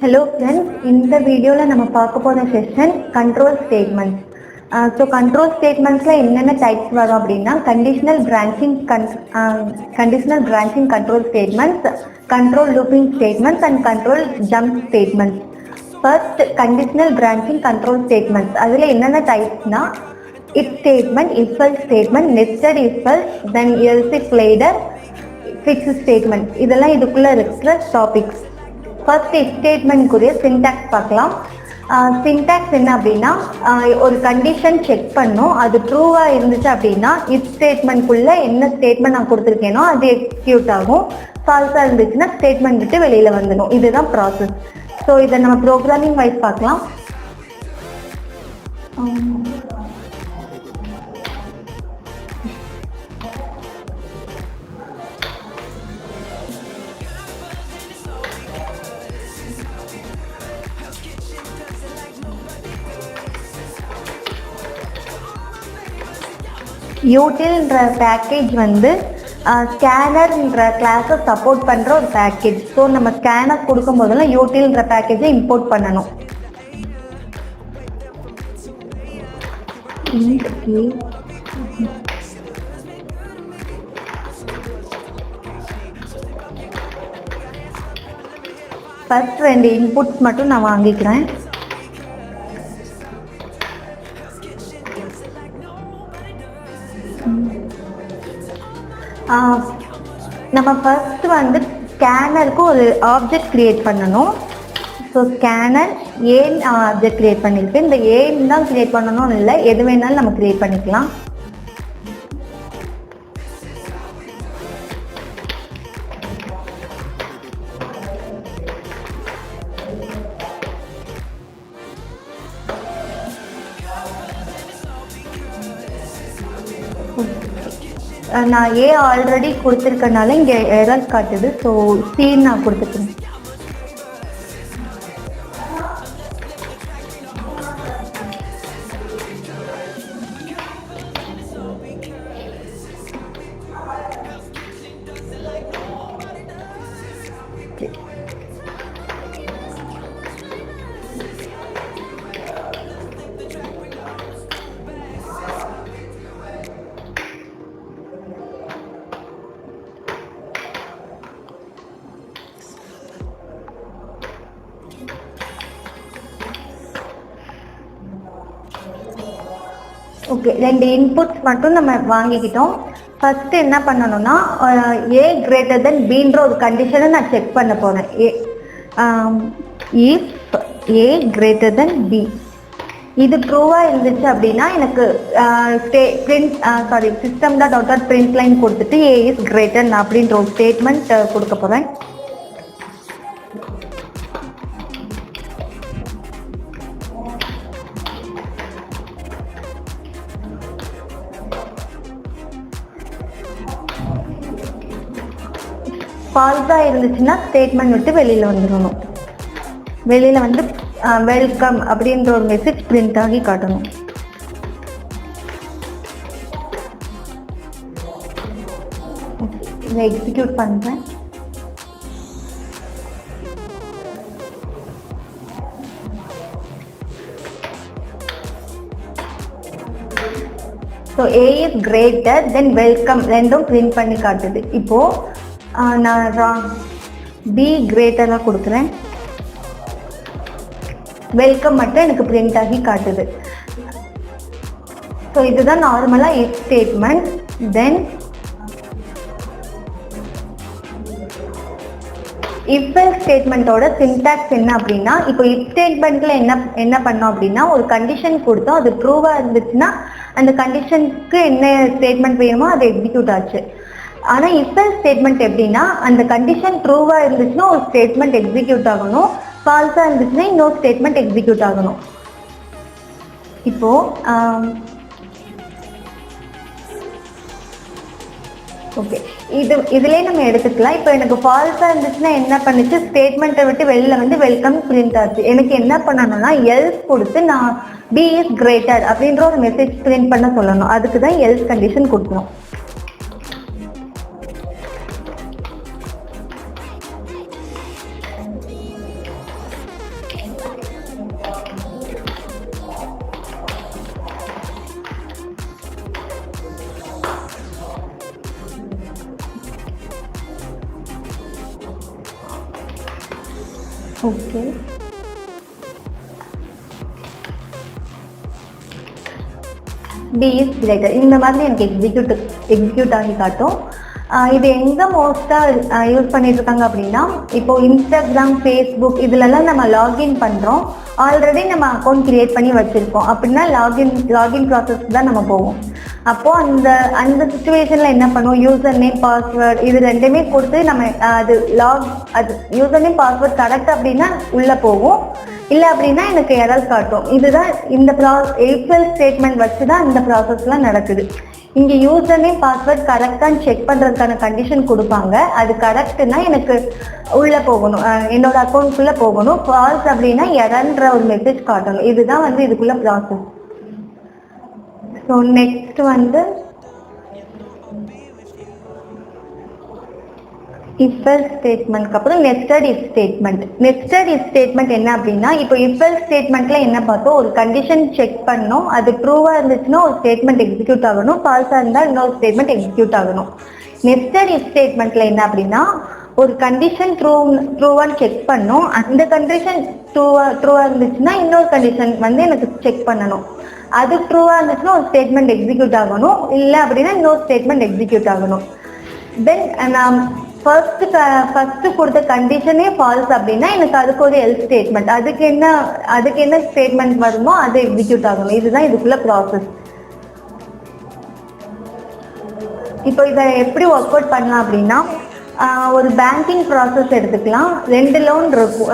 Hello friends, இந்த வீடியோல நம்ம பார்க்க போற செஷன் கண்ட்ரோல் ஸ்டேட்மெண்ட்ஸ். கண்ட்ரோல் ஸ்டேட்மெண்ட்ஸ்ல என்னென்ன டைப்ஸ் வரும் அப்படின்னா conditional branching control statements, control looping statements and control jump statements. First conditional branching control statements. அதுல என்னென்ன டைப்ஸ்னா if statement, if else statement, nested if else, then else if ladder, fix statement. இதெல்லாம் இதுக்குள்ள இருக்கிற topics. First if ஸ்டேட்மெண்ட்க்குரிய syntax பார்க்கலாம். Syntax என்ன அப்படின்னா ஒரு கண்டிஷன் செக் பண்ணும், அது ட்ரூவா இருந்துச்சு அப்படின்னா இஃப் ஸ்டேட்மெண்ட்குள்ள என்ன ஸ்டேட்மெண்ட் நான் கொடுத்துருக்கேனோ அது எக்ஸிக்யூட் ஆகும். ஃபால்ஸா இருந்துச்சுன்னா ஸ்டேட்மெண்ட் விட்டு வெளியில வந்துடும். இதுதான் ப்ராசஸ். ஸோ இதை நம்ம ப்ரோக்ராமிங் வைஸ் பார்க்கலாம். யூட்டில்ன்ற பேக்கேஜ் வந்து ஸ்கேனர்ன்ற கிளாஸை சப்போர்ட் பண்ணுற ஒரு பேக்கேஜ். ஸோ நம்ம ஸ்கேனர் கொடுக்கும் போதெல்லாம் யூட்டில்ன்ற பேக்கேஜை இம்போர்ட் பண்ணணும். ஃபர்ஸ்ட் 2 இன்புட்ஸ் மட்டும் நான் வாங்கிக்கிறேன். நம்ம ஃபர்ஸ்ட் வந்து ஸ்கேனருக்கு ஒரு ஆப்ஜெக்ட் கிரியேட் பண்ணணும். ஸோ ஸ்கேனர் ஏன் ஆப்ஜெக்ட் கிரியேட் பண்ணியிருக்கு. இந்த ஏன் தான் கிரியேட் பண்ணணும்னு இல்லை, எது வேணாலும் நம்ம கிரியேட் பண்ணிக்கலாம். நான் ஏ ஆல்ரெடி கொடுத்துருக்கனால இங்கே எரர் காட்டுது. ஸோ சி நான் கொடுத்துருக்கேன். ஓகே, 2 இன்புட்ஸ் மட்டும் நம்ம வாங்கிக்கிட்டோம். ஃபர்ஸ்ட் என்ன பண்ணணும்னா ஏ கிரேட்டர் தென் பின்ற ஒரு கண்டிஷனை நான் செக் பண்ண போறேன். If a greater than b இது ட்ரூவா இருந்துச்சு அப்படின்னா எனக்கு system dot out dot print line கொடுத்துட்டு ஏ இஸ் கிரேட்டர் அப்படின்ற ஒரு ஸ்டேட்மெண்ட் கொடுக்க போறேன். ஃபால்ஸாக இருந்துச்சுன்னா ஸ்டேட்மெண்ட் விட்டு வெளியில் வந்துடணும். வெளியில் வந்து வெல்கம் அப்படின்ற ஒரு மெசேஜ் பிரிண்ட் ஆகி காட்டணும். இதை எக்ஸிக்யூட் பண்ணுறேன். So A is greater than welcome ரெண்டும் பிரிண்ட் பண்ணி காட்டுது. இப்போது நான் பி கிரேட்டராக கொடுக்குறேன். வெல்கம் மட்டும் எனக்கு பிரிண்ட் ஆகி காட்டுது. ஸோ இதுதான் நார்மலாக if statement. Then if else ஸ்டேட்மெண்ட்டோட சின்டாக்ஸ் என்ன அப்படின்னா, இப்போ இஃப் ஸ்டேட்மெண்ட்ல என்ன பண்ணோம் அப்படின்னா ஒரு கண்டிஷன் கொடுத்தோம், அது ட்ரூவா இருந்துச்சுன்னா அந்த கண்டிஷனுக்கு என்ன ஸ்டேட்மெண்ட் வேணுமோ அது எக்ஸிக்யூட் ஆச்சு. ஆனா இஃப் எல்ஸ் ஸ்டேட்மெண்ட் எப்படின்னா அந்த கண்டிஷன் ட்ரூவா இருந்துச்சுன்னா ஒரு ஸ்டேட்மெண்ட் எக்ஸிக்யூட் ஆகணும், ஃபால்ஸா இருந்துச்சுன்னா இன்னொரு ஸ்டேட்மெண்ட் எக்ஸிக்யூட் ஆகணும். இப்போ ஓகே, இதுலயே நம்ம எடுத்துக்கலாம். இப்போ எனக்கு ஃபால்ஸா இருந்துச்சுன்னா என்ன பண்ணுச்சு, ஸ்டேட்மெண்ட்டை விட்டு வெளியில வந்து வெல்கம் பிரிண்ட் ஆச்சு. எனக்கு என்ன பண்ணணும்னா எல்ஸ் கொடுத்து நான் பி இஸ் கிரேட்டர் அப்படின்ற ஒரு மெசேஜ் பிரிண்ட் பண்ண சொல்லணும். அதுக்கு தான் எல்ஸ் கண்டிஷன் கொடுக்கணும். ஓகே. பி இஸ் கிரேட்டர் இந்த மாதிரி எனக்கு எக்ஸிக்யூட் ஆகி காட்டும். இது எங்கே மோஸ்ட்டாக யூஸ் பண்ணிட்டு இருக்காங்க அப்படின்னா, இப்போ இன்ஸ்டாகிராம், ஃபேஸ்புக் இதுலலாம் நம்ம லாகின் பண்ணுறோம். ஆல்ரெடி நம்ம அக்கௌண்ட் கிரியேட் பண்ணி வச்சுருக்கோம் அப்படின்னா லாகின் ப்ராசஸ் தான் நம்ம போவோம். அப்போது அந்த சுச்சுவேஷனில் என்ன பண்ணுவோம், யூசர் நேம், பாஸ்வேர்டு இது ரெண்டுமே கொடுத்து நம்ம அது யூசர் நேம், பாஸ்வேர்ட் கரெக்ட் அப்படின்னா உள்ளே போகும். இல்லை அப்படின்னா எனக்கு எரர் காட்டும். இதுதான் இந்த எல்செல் ஸ்டேட்மெண்ட் வச்சு தான் இந்த ப்ராசஸ்லாம் நடக்குது. இங்கே யூசர் நேம், பாஸ்வேர்ட் கரெக்டான்னு செக் பண்ணுறதுக்கான கண்டிஷன் கொடுப்பாங்க. அது கரெக்டுன்னா எனக்கு உள்ளே போகணும், என்னோட அக்கௌண்ட்குள்ளே போகணும். ஃபால்ஸ் அப்படின்னா எரர்ன்ற ஒரு மெசேஜ் காட்டணும். இதுதான் இதுக்குள்ள process. So next if else ஸ்டேட்மெண்ட்க்கு அப்புறம் nested if statement. Nested if statement என்ன அப்படின்னா, இப்போ if else ஸ்டேட்மெண்ட்ல என்ன பார்த்தோம், ஒரு கண்டிஷன் செக் பண்ணோம், அது ட்ரூவா இருந்துச்சுன்னா ஒரு ஸ்டேட்மெண்ட் எக்ஸிக்யூட் ஆகணும், ஃபால்ஸா இருந்தால் இன்னொரு ஸ்டேட்மெண்ட் எக்ஸிக்யூட் ஆகணும். நெஸ்டட் இஃப் ஸ்டேட்மெண்ட்ல என்ன அப்படின்னா, ஒரு கண்டிஷன் ட்ரூவான்னு செக் பண்ணோம், அந்த கண்டிஷன் ட்ரூவா இருந்துச்சுன்னா இன்னொரு கண்டிஷன் எனக்கு செக் பண்ணணும். அது ட்ரூவா இருந்துச்சுன்னா ஒரு ஸ்டேட்மெண்ட் எக்ஸிக்யூட் ஆகணும், இல்லை அப்படின்னா இன்னொரு ஸ்டேட்மெண்ட் எக்ஸிக்யூட் ஆகணும். தென் நான் ஃபர்ஸ்ட் கொடுத்த கண்டிஷனே ஃபால்ஸ் அப்படின்னா எனக்கு அதுக்கு ஒரு எல்ஸ் ஸ்டேட்மெண்ட், அதுக்கு என்ன ஸ்டேட்மெண்ட் வருமோ அது எக்ஸிக்யூட் ஆகணும். இதுதான் இதுக்குள்ள ப்ராசஸ். இப்போ இதை எப்படி ஒர்க் அவுட் பண்ணலாம் அப்படின்னா, ஒரு பேங்கிங் ப்ராசஸ் எடுத்துக்கலாம். 2 லோன் இருக்கும்,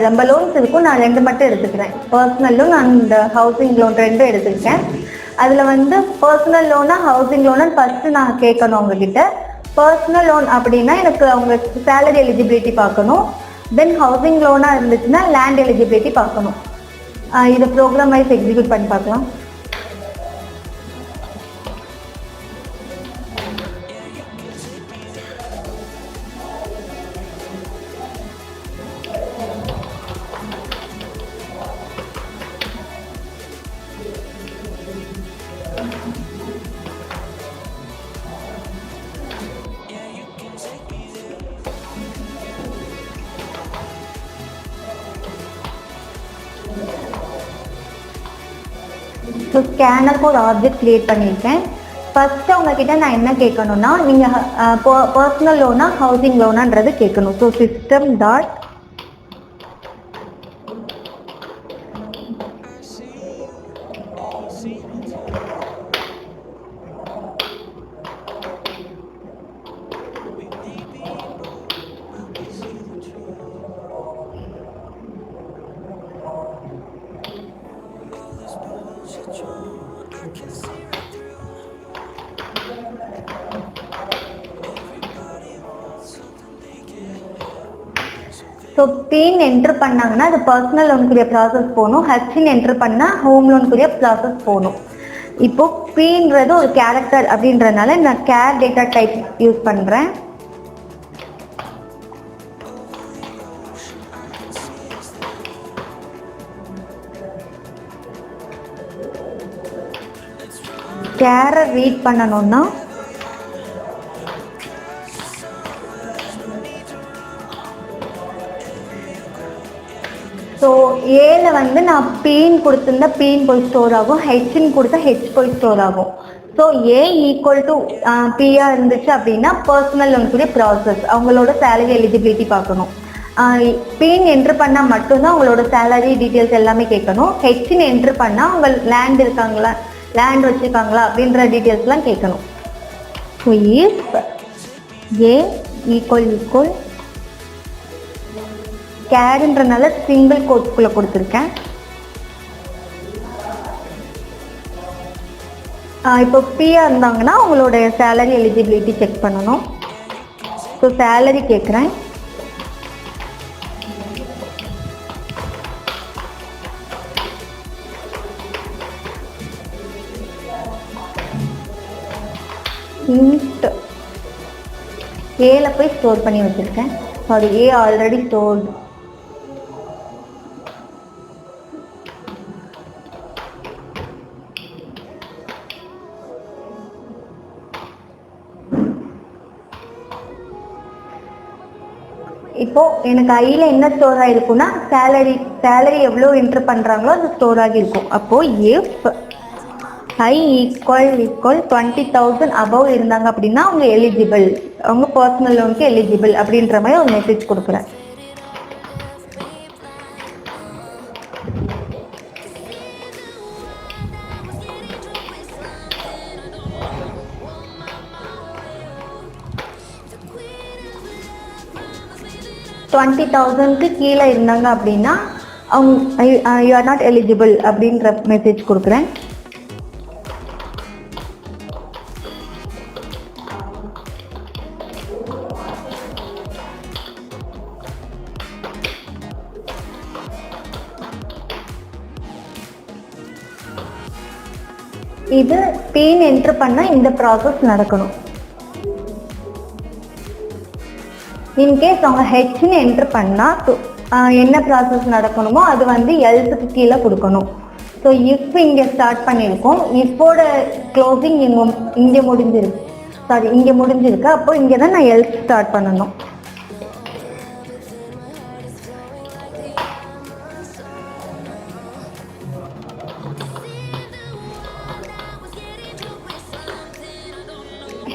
ரொம்ப லோன்ஸ் இருக்கும், நான் 2 மட்டும் எடுத்துக்கிறேன். Personal loan and housing loan 2 எடுத்துக்கிட்டேன். அதில் பர்சனல் லோனா ஹவுசிங் லோனான்னு ஃபர்ஸ்ட் நான் கேட்கணும் உங்ககிட்ட. பர்சனல் லோன் அப்படின்னா எனக்கு அவங்க சேலரி எலிஜிபிலிட்டி பார்க்கணும். தென் ஹவுசிங் லோனாக இருந்துச்சுன்னா லேண்ட் எலிஜிபிலிட்டி பார்க்கணும். இதை ப்ரோக்ராம் வைஸ் எக்ஸிக்யூட் பண்ணி பார்க்கலாம். ஸோ ஸ்கேனருக்கு ஒரு ஆப்ஜெக்ட் கிரியேட் பண்ணியிருக்கேன். ஃபர்ஸ்ட் அவங்கக்கிட்ட நான் என்ன கேட்கணும்னா, நீங்கள் பர்சனல் லோனா ஹவுசிங் லோனான்றது கேட்கணும். ஸோ சிஸ்டம் டாட் ஸோ பின் என்ட்ரு பண்ணாங்கன்னா அது பர்சனல் லோனுக்குரிய ப்ராசஸ் போகணும். ஹச்சின் என்ட்ரு பண்ணால் ஹோம் லோனுக்குரிய ப்ராசஸ் போகணும். இப்போ பின்றது ஒரு கேரக்டர் அப்படின்றதுனால நான் கேர் டேட்டா டைப் யூஸ் பண்ணுறேன். கேரை ரீட் பண்ணணும்னா ஸோ ஏல நான் பீன் கொடுத்துருந்தா பீன் போய் ஸ்டோர் ஆகும், ஹெச்ன்னு கொடுத்தா ஹெச் போய் ஸ்டோர் ஆகும். ஸோ ஏ ஈக்குவல் டு பியா இருந்துச்சு அப்படின்னா பர்சனல் லோனுக்குரிய ப்ராசஸ் அவங்களோட சேலரி எலிஜிபிலிட்டி பார்க்கணும். பீன் என்ட்ரு பண்ணால் மட்டும்தான் அவங்களோட சேலரி டீட்டெயில்ஸ் எல்லாமே கேட்கணும். ஹெச்ன்னு என்ட்ரு பண்ணால் அவங்க லேண்ட் இருக்காங்களா, லேண்ட் வச்சுருக்காங்களா அப்படின்ற டீட்டெயில்ஸ்லாம் கேட்கணும். ஸோ இஃப் ஏ ஈக்குவல் கேர்ன்றனால சிங்கிள் கோட்ஸ்குள்ளே கொடுத்துருக்கேன். இப்போ பியா இருந்தாங்கன்னா அவங்களோட சேலரி எலிஜிபிலிட்டி செக் பண்ணணும். ஸோ சேலரி கேட்குறேன். இன்ட் ஏல போய் ஸ்டோர் பண்ணி வச்சுருக்கேன். Sorry, A already stored. இப்போ எனக்கு ஐயில் என்ன ஸ்டோர் ஆகிருக்குன்னா சேலரி எவ்வளோ என்ட்ரு பண்ணுறாங்களோ அது ஸ்டோர் ஆகியிருக்கும். அப்போது இஃப் ஐ ஈக்குவல் 20,000 அபவ் இருந்தாங்க அப்படின்னா அவங்க எலிஜிபிள், அவங்க பர்சனல் லோனுக்கு எலிஜிபிள் அப்படின்ற மாதிரி ஒரு மெசேஜ் கொடுக்குறேன். $20,000க்கு கீழே இருந்தாங்க அப்படின்னா அவங்க யூ ஆர் நாட் எலிஜிபிள் அப்படின்ற மெசேஜ் கொடுக்குறேன். இது பின் என்ட்ரு பண்ணால் இந்த ப்ராசஸ் நடக்கணும். இன்கேஸ் அவங்க ஹெச்னு என்ட்ரு பண்ணால் என்ன ப்ராசஸ் நடக்கணுமோ அது வந்து எல்ஸுக்கு கீழே கொடுக்கணும். ஸோ இஃப் இங்கே ஸ்டார்ட் பண்ணியிருக்கோம், இஃபோட க்ளோசிங் இங்கே முடிஞ்சிருக்கு. அப்போ இங்கே தான் நான் எல்ஸ் ஸ்டார்ட் பண்ணணும்.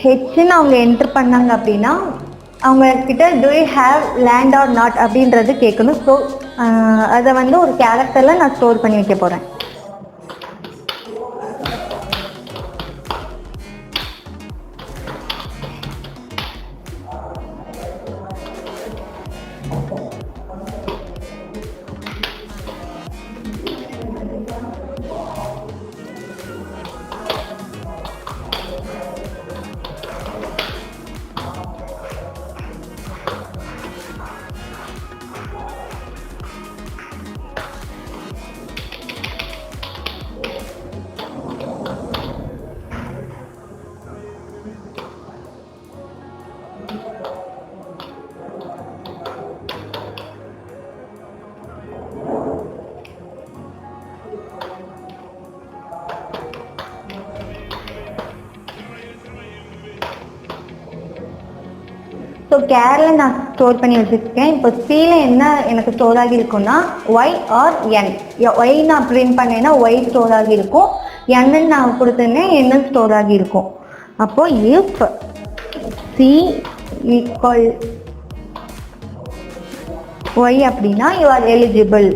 ஹெச்ன்னு அவங்க என்ட்ரு பண்ணாங்க அப்படின்னா அவங்க கிட்ட do you have land or not அப்படின்றது கேட்கணும். ஸோ அதை வந்து ஒரு கேரக்டரில் நான் ஸ்டோர் பண்ணி வைக்க போகிறேன். ஸோ கேரில் நான் ஸ்டோர் பண்ணி வச்சுருக்கேன். இப்போ சியில் என்ன எனக்கு ஸ்டோர் ஆகியிருக்குன்னா ஒய் ஆர் என். ஒய் நான் பிரிண்ட் பண்ணேன்னா ஒய் ஸ்டோர் ஆகியிருக்கும், என்னு நான் கொடுத்தேன்னா என்ன ஸ்டோர் ஆகியிருக்கும். அப்போது இஃப் சி ஈக்குவல் ஒய் அப்படின்னா யூ ஆர் எலிஜிபிள்.